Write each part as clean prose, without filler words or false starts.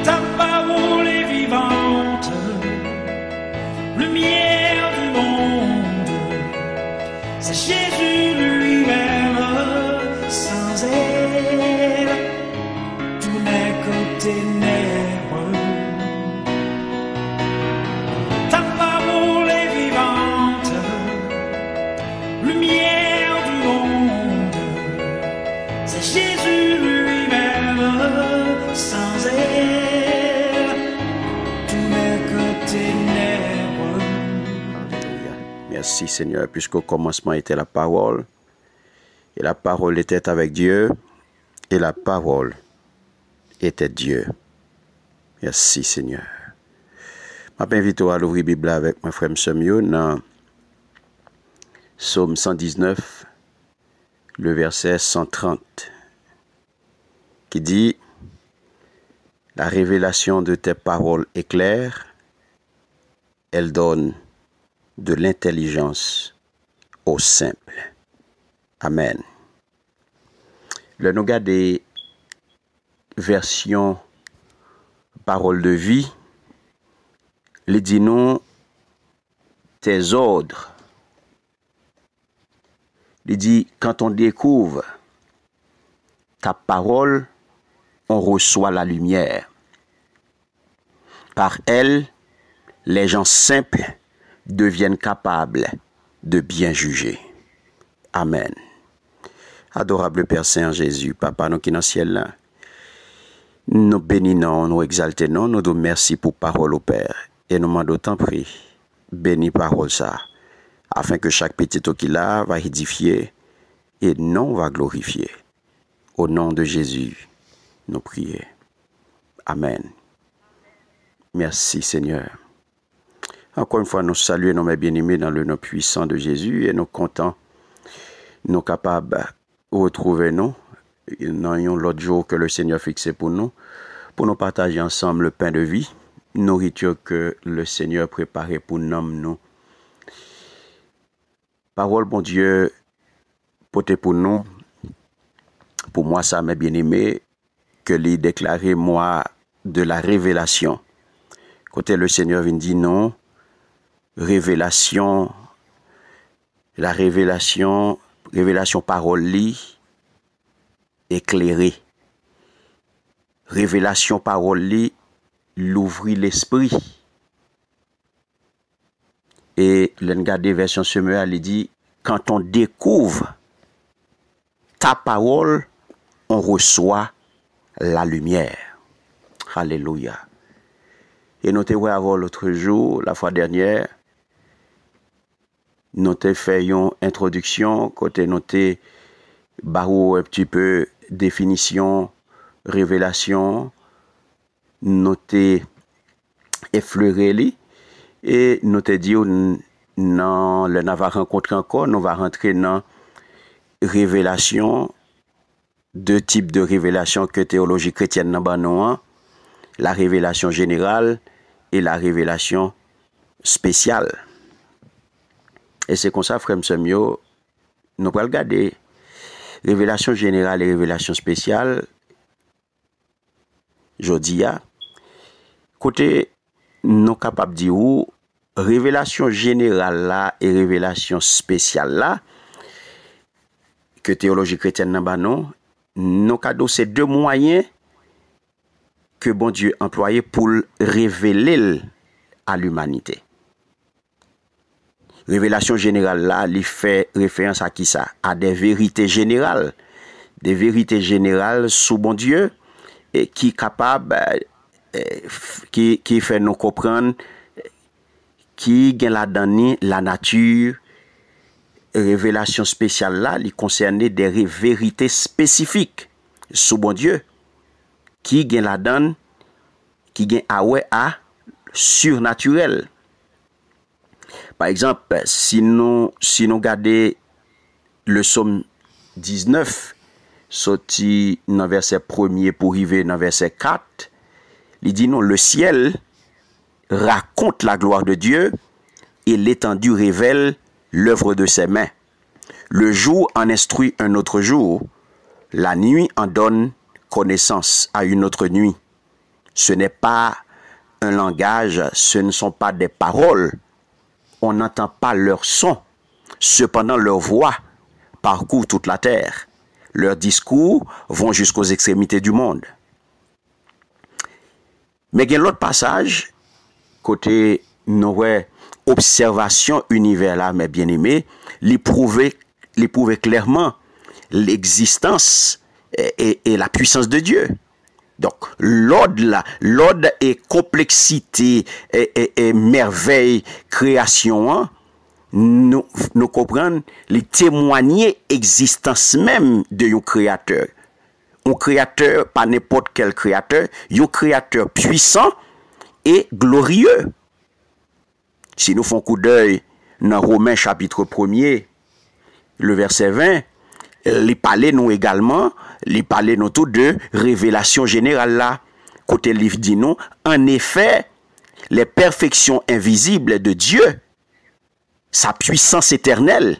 Ta parole est vivante, lumière du monde. C'est Jésus lui-même. Sans elle, tout n'est que ténèbres. Ta parole est vivante, lumière du monde. C'est Jésus lui-même. Sans elle, tout n'est que ténèbres. Alléluia. Merci Seigneur, puisqu'au commencement était la parole, et la parole était avec Dieu, et la parole était Dieu. Merci Seigneur. Je m'invite à l'ouvrir la Bible avec mon frère Samuel dans Psaume 119, le verset 130, qui dit: la révélation de tes paroles est claire, elle donne de l'intelligence aux simples. Amen. Le nous garde des versions paroles de vie, les dit nous tes ordres. Il dit quand on découvre ta parole, on reçoit la lumière. Par elle, les gens simples deviennent capables de bien juger. Amen. Adorable Père Saint Jésus, Papa, nous qui dans le ciel là, nous bénissons, nous exaltons, nous disons merci pour parole au Père. Et nous demandons tant pris, bénis parole ça, afin que chaque petit qui là va édifier et non va glorifier. Au nom de Jésus, nous prions. Amen. Merci Seigneur. Encore une fois, nous saluons nos bien-aimés dans le nom puissant de Jésus et nous comptons, nous capables de retrouver nous dans l'autre jour que le Seigneur fixé pour nous partager ensemble le pain de vie, nourriture que le Seigneur préparé pour nous. Parole, bon Dieu, portée pour nous, pour moi, ça mes bien-aimés, que lui déclarer moi de la révélation. Côté le Seigneur vient dire non, révélation, la révélation parole li, éclairée. Révélation parole li, l'ouvrir l'esprit. Et l'engardé version Samuel, il dit, quand on découvre ta parole, on reçoit la lumière. Alléluia. Et nous t'avons avant l'autre jour, la fois dernière, nous t'avons fait une introduction, côté nous t'avons barré un petit peu définition, révélation, nous t'avons effleuré, et nous t'avons dit, non, le n'a va rencontrer encore, nous va rentrer dans révélation, deux types de révélation que théologie chrétienne n'a pas non, la révélation générale et la révélation spéciale. Et c'est comme ça, frère Samuel, nous allons regarder révélation générale et révélation spéciale. Jodi a, côté nous capables de dire où révélation générale là et révélation spéciale là, que théologie chrétienne n'a pas non, nos cadeaux c'est deux moyens que bon Dieu employé pour révéler à l'humanité. Révélation générale là, il fait référence à qui ça? À des vérités générales sous bon Dieu et qui capable qui fait nous comprendre qui gagne la donner la nature. Révélation spéciale là, il concerne des vérités spécifiques sous bon Dieu qui gagne la donne, qui gagne à surnaturel. Par exemple, si nous regardons le psaume 19, sorti dans verset 1er pour arriver dans verset 4, il dit non, le ciel raconte la gloire de Dieu et l'étendue révèle l'œuvre de ses mains. Le jour en instruit un autre jour, la nuit en donne connaissance à une autre nuit. Ce n'est pas un langage, ce ne sont pas des paroles. On n'entend pas leur son. Cependant, leur voix parcourt toute la terre. Leurs discours vont jusqu'aux extrémités du monde. Mais il y a l'autre passage, côté nouvelle observation univers là, mes bien-aimés, il prouvait clairement l'existence et la puissance de Dieu. Donc, l'ordre et complexité et merveille création, hein, nous comprenons, les témoigner existence même de un créateur. Un créateur, pas n'importe quel créateur, un créateur puissant et glorieux. Si nous faisons coup d'œil dans Romains chapitre 1er, le verset 20, il parlait nous également, il parlait nous tout de révélation générale là. Côté livre dit nous, en effet, les perfections invisibles de Dieu, sa puissance éternelle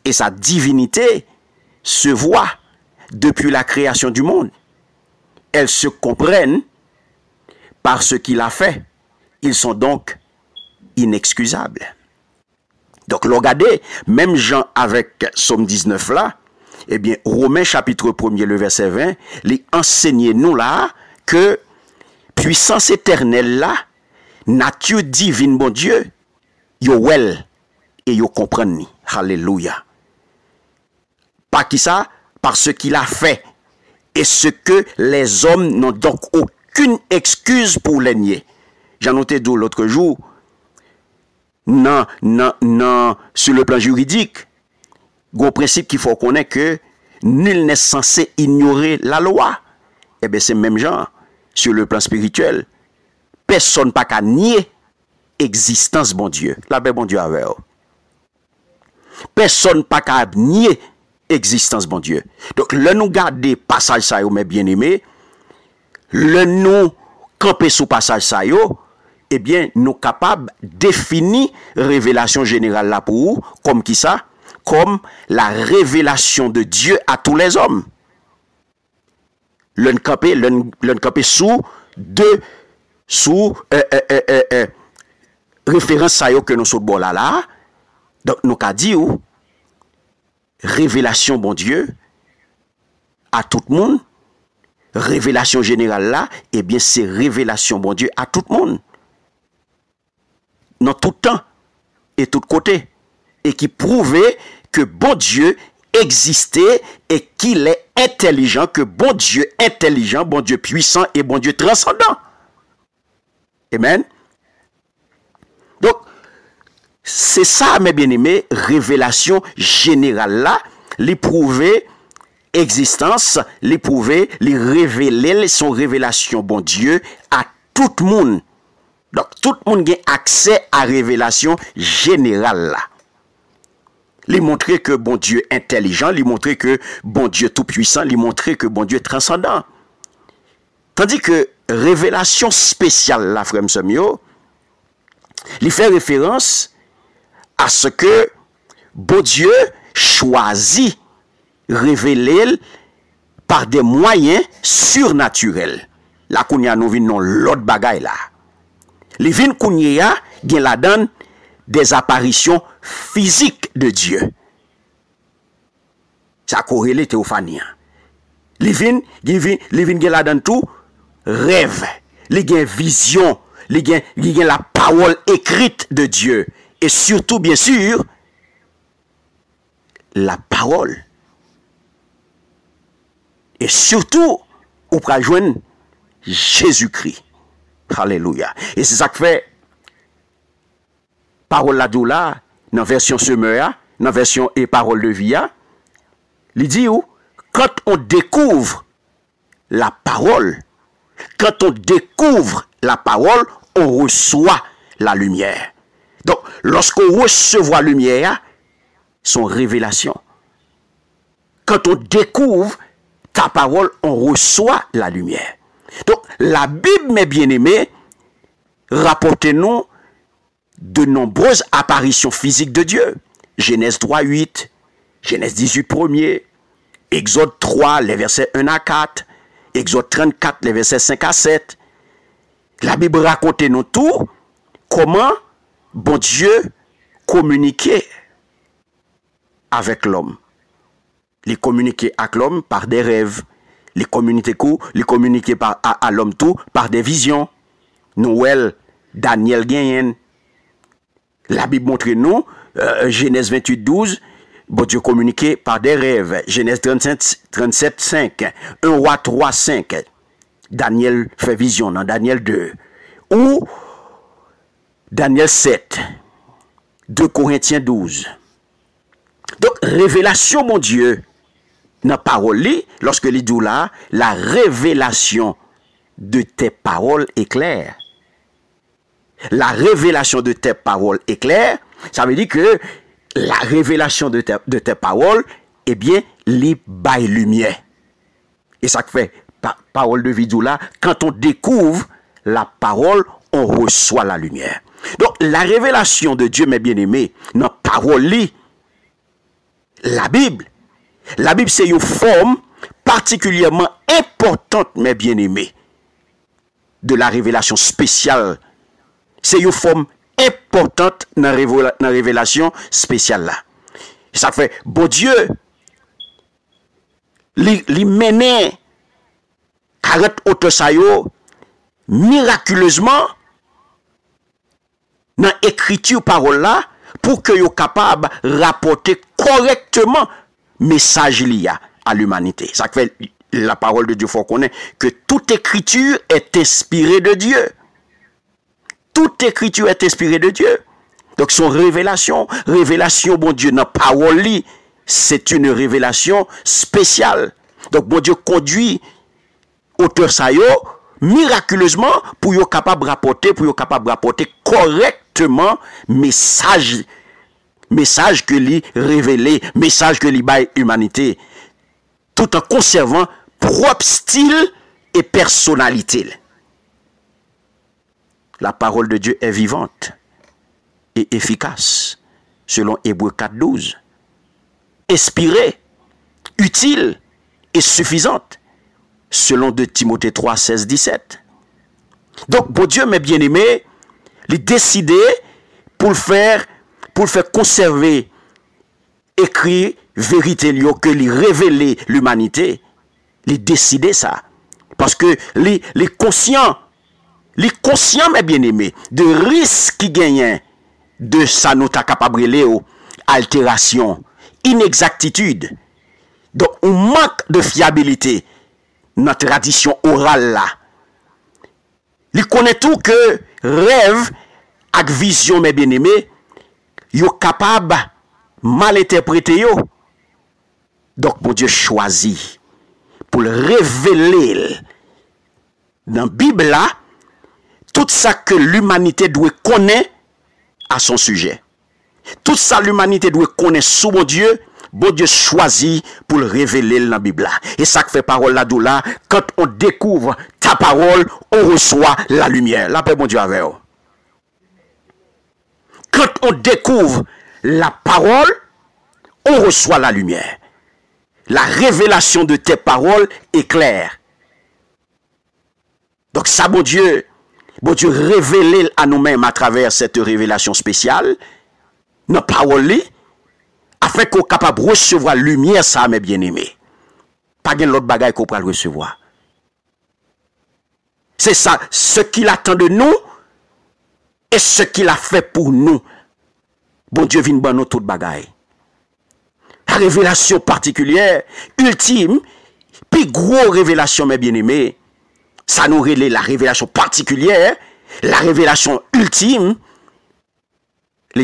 et sa divinité se voient depuis la création du monde. Elles se comprennent par ce qu'il a fait. Ils sont donc inexcusables. Donc, regardez, même Jean avec Somme 19 là, eh bien, Romains chapitre 1er, le verset 20, les enseignez nous là que puissance éternelle là, nature divine, bon Dieu, yo well et yo comprennent. Alléluia. Pas qui ça? Parce ce qu'il a fait. Et ce que les hommes n'ont donc aucune excuse pour les nier. J'en noté d'où l'autre jour. Non, sur le plan juridique, gros principe qu'il faut connaître que nul n'est censé ignorer la loi. Eh bien, c'est même genre, sur le plan spirituel. Personne pas qu'à nier existence, bon Dieu. La paix, bon Dieu, avec eux. Personne pas qu'à nier existence, bon Dieu. Donc, le nous garder passage ça, mes bien-aimés, le nous camper sous passage ça, eh bien, nous capables de définir révélation générale là pour vous, comme qui ça? Comme la révélation de Dieu à tous les hommes. L'un camper sous référence ça que nous sommes bon là. Donc, nous qu'a dit où? Révélation, bon Dieu, à tout le monde. Révélation générale là, eh bien, c'est révélation, bon Dieu, à tout le monde. Dans tout temps et tout côté. Et qui prouvait que bon Dieu existait et qu'il est intelligent, que bon Dieu intelligent, bon Dieu puissant et bon Dieu transcendant. Amen. Donc, c'est ça, mes bien-aimés, révélation générale là, les prouver existence, les prouver, les révéler son révélation, bon Dieu, à tout le monde. Donc, tout le monde a accès à révélation générale là. Lui montrer que bon Dieu intelligent, lui montrer que bon Dieu tout puissant, lui montrer que bon Dieu transcendant. Tandis que révélation spéciale là, frère Msemio, lui fait référence à ce que bon Dieu choisit révéler par des moyens surnaturels. La kounya nou vin non l'autre bagay là. Les vin kounya gen la donne des apparitions physiques de Dieu. Ça corrélé théophanie. Les vin gen la donne tout rêve, les gen vision, les gen la parole écrite de Dieu et surtout bien sûr la parole. Et surtout ou pral joindre Jésus-Christ. Alléluia. Et c'est ça que fait parole la doula dans version semeur, dans version et parole de vie, il dit où quand on découvre la parole, quand on découvre la parole, on reçoit la lumière. Donc, lorsqu'on reçoit la lumière, son révélation. Quand on découvre ta parole, on reçoit la lumière. Donc, la Bible, mes bien-aimés, rapporte-nous de nombreuses apparitions physiques de Dieu. Genèse 3, 8, Genèse 18, 1er, Exode 3, les versets 1 à 4, Exode 34, les versets 5 à 7, La Bible raconte nous tout comment bon Dieu communiquait avec l'homme. Il communiquait avec l'homme par des rêves. Il communiquait à l'homme tout par des visions. Noël, Daniel Gagnon. La Bible montre nous, Genèse 28, 12, bon Dieu communiquait par des rêves. Genèse 37, 5. 1 roi 3, 5. Daniel fait vision dans Daniel 2. Ou Daniel 7. 2 Corinthiens 12. Donc, révélation, mon Dieu, dans la parole, lorsque il dit là, la révélation de tes paroles est claire. La révélation de tes paroles est claire. Ça veut dire que la révélation de tes paroles, eh bien, les bail lumière. Et ça fait, parole de vidéo là, quand on découvre la parole, on reçoit la lumière. Donc, la révélation de Dieu, mes bien-aimés, dans la parole, la Bible, c'est une forme particulièrement importante, mes bien-aimés, de la révélation spéciale. C'est une forme importante dans la révélation spéciale là. Ça fait, bon Dieu, li mène 40 autres sayo miraculeusement dans l'écriture parole là pour que yo capable rapporter correctement message lié à l'humanité. Ça fait la parole de Dieu, faut connaître que toute écriture est inspirée de Dieu. Toute écriture est inspirée de Dieu. Donc son révélation, bon Dieu, dans la parole, c'est une révélation spéciale. Donc bon Dieu conduit auteur ça yo miraculeusement pour yo capable rapporter correctement message que lui révélé, message que lui bail humanité, tout en conservant propre style et personnalité. La parole de Dieu est vivante et efficace, selon Hébreux 4.12. Inspirée, utile et suffisante, selon 2 Timothée 3.16-17. Donc, bon Dieu, mes bien-aimés, il a décidé pour le faire conserver, écrit, vérité, que lui révéler l'humanité. Il a décidé ça. Parce que les conscients, mes bien-aimés, de risques qui gagnent de ça nous ta capable altération, inexactitude. Donc, on manque de fiabilité dans la tradition orale là. Il connaît tout que rêve avec vision, mes bien-aimés, yo capable mal interpréter yo. Donc, mon Dieu choisit pour le révéler dans la Bible là, tout ça que l'humanité doit connaître à son sujet. Tout ça l'humanité doit connaître sous mon Dieu choisit pour le révéler dans la Bible là. Et ça que fait parole là d'où là, quand on découvre ta parole, on reçoit la lumière. La paix, mon Dieu, avec vous. Quand on découvre la parole, on reçoit la lumière. La révélation de tes paroles est claire. Donc ça, bon Dieu révélé à nous-mêmes à travers cette révélation spéciale, nos paroles, afin qu'on soit capable de recevoir la lumière, ça, mes bien-aimés. Pas de l'autre bagaille qu'on peut recevoir. C'est ça, ce qu'il attend de nous et ce qu'il a fait pour nous. Bon Dieu vient dans nous toute bagaille. La révélation particulière, ultime, puis gros révélation, mes bien-aimés, ça nous relève la révélation particulière, la révélation ultime,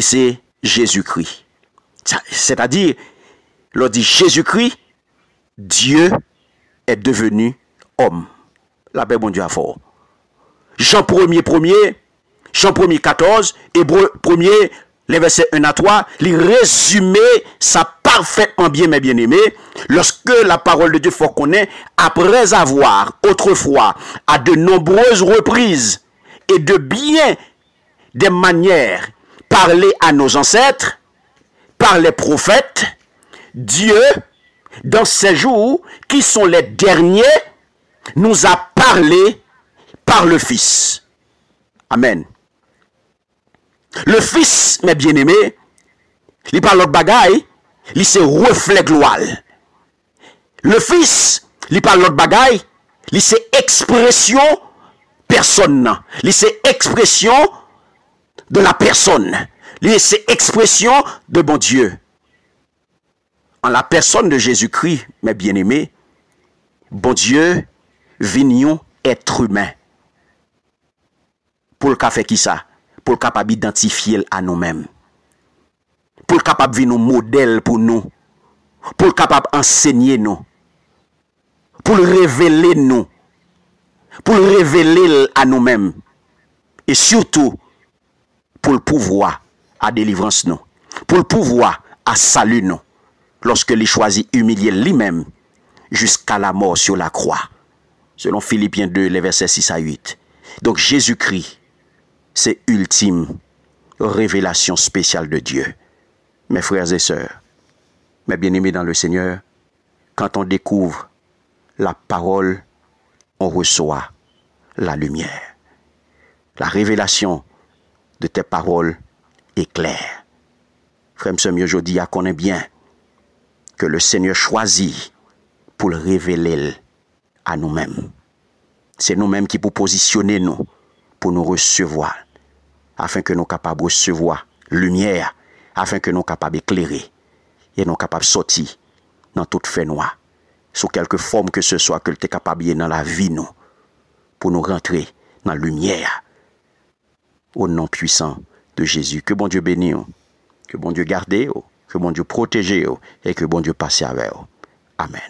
c'est Jésus-Christ. C'est-à-dire, l'on dit Jésus-Christ, Dieu est devenu homme. La paix, bon Dieu, a fort. Jean 1er, 14, Hébreux 1er, les versets 1 à 3, les résumé ça parfaitement bien, mes bien-aimés, lorsque la parole de Dieu faut connaître, après avoir autrefois, à de nombreuses reprises et de bien des manières, parlé à nos ancêtres, par les prophètes, Dieu, dans ces jours qui sont les derniers, nous a parlé par le Fils. Amen. Le Fils, mes bien-aimés, il parle l'autre bagaille, il c'est reflet gloire. Le Fils, il parle l'autre bagaille, il c'est expression personne. Il c'est expression de la personne. Il c'est expression de bon Dieu. En la personne de Jésus-Christ, mes bien-aimés, bon Dieu, vignon être humain. Pour le faire qui ça? Pour le capable d'identifier à nous-mêmes. Pour le capable de venir modèle pour nous. Pour le capable d'enseigner nous. Pour le révéler nous. Pour le révéler à nous-mêmes. Et surtout, pour le pouvoir à délivrance nous. Pour le pouvoir à salut nous. Lorsque il choisit humilier lui-même jusqu'à la mort sur la croix. Selon Philippiens 2, les versets 6 à 8. Donc Jésus-Christ, c'est ultime révélation spéciale de Dieu. Mes frères et sœurs, mes bien-aimés dans le Seigneur, quand on découvre la parole, on reçoit la lumière. La révélation de tes paroles est claire. Frère Msemi, aujourd'hui, on connaît bien que le Seigneur choisit pour le révéler à nous-mêmes. C'est nous-mêmes qui pour positionner nous, pour nous recevoir, afin que nous capables de recevoir lumière, afin que nous capables d'éclairer, et nous capables de sortir dans toute fait noire, sous quelque forme que ce soit que tu es capable de dans la vie nous, pour nous rentrer dans la lumière, au nom puissant de Jésus. Que bon Dieu bénisse, que bon Dieu garde, que bon Dieu protège, et que bon Dieu passe avec. Amen.